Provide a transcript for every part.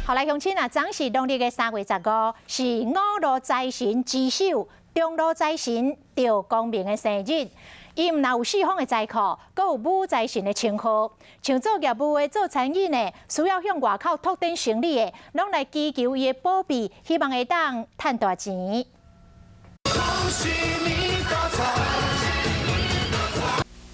后来乡亲啊，昨是农历的3月15，是五路财神之首中路财神赵公明的生日。伊唔但有4方的财库，阁有武财神的称号。像做业务的、做餐饮的，需要向外口拓展生意的，拢来祈求伊的保庇，希望会当赚大钱。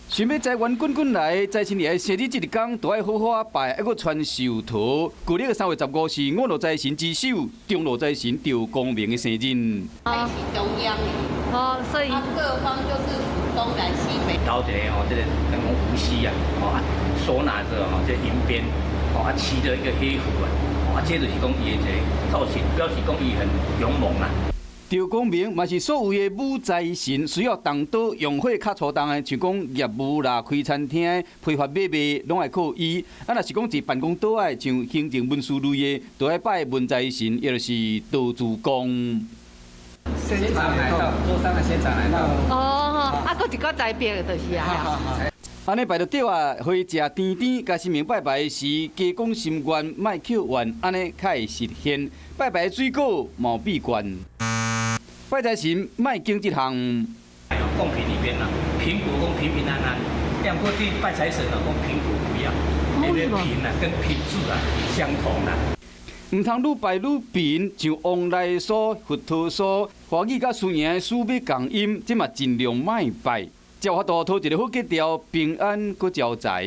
想要财源滚滚来，财神爷生日这日天，都爱好好啊拜，还阁传寿桃。旧历的3月15是五路财神之首，中路财神赵公明的生日。还是中央的，所以各方就是东南西北。头一个这个等于无锡啊，手拿着这银鞭，骑着一个黑虎啊，这就是讲伊的一个造型，表示讲伊很勇猛啊。赵公明嘛是所有的武财神，需要动刀用火较粗重的，像讲业务啦、开餐厅、批发买卖，拢爱靠伊。若是讲一办公桌啊，像行政文书类的，都爱拜文财神，也就是道主公。现场来到，桌上的现场来到。搁一个财别的就是啊。安尼拜到对啊，会食甜甜，甲神明拜拜时，加讲心愿，莫扣怨，安尼较会实现。拜拜的水果毛必冠。拜财神莫经一项。贡品里边啊，平谷讲平平安安，但过去拜财神啊，讲平谷不一样，因为平啊跟平字啊相同啊。唔通愈拜愈平，像往来所、佛陀所，华语甲顺言书要共音，即嘛尽量莫拜，才有法度讨一个好吉兆，平安搁招财。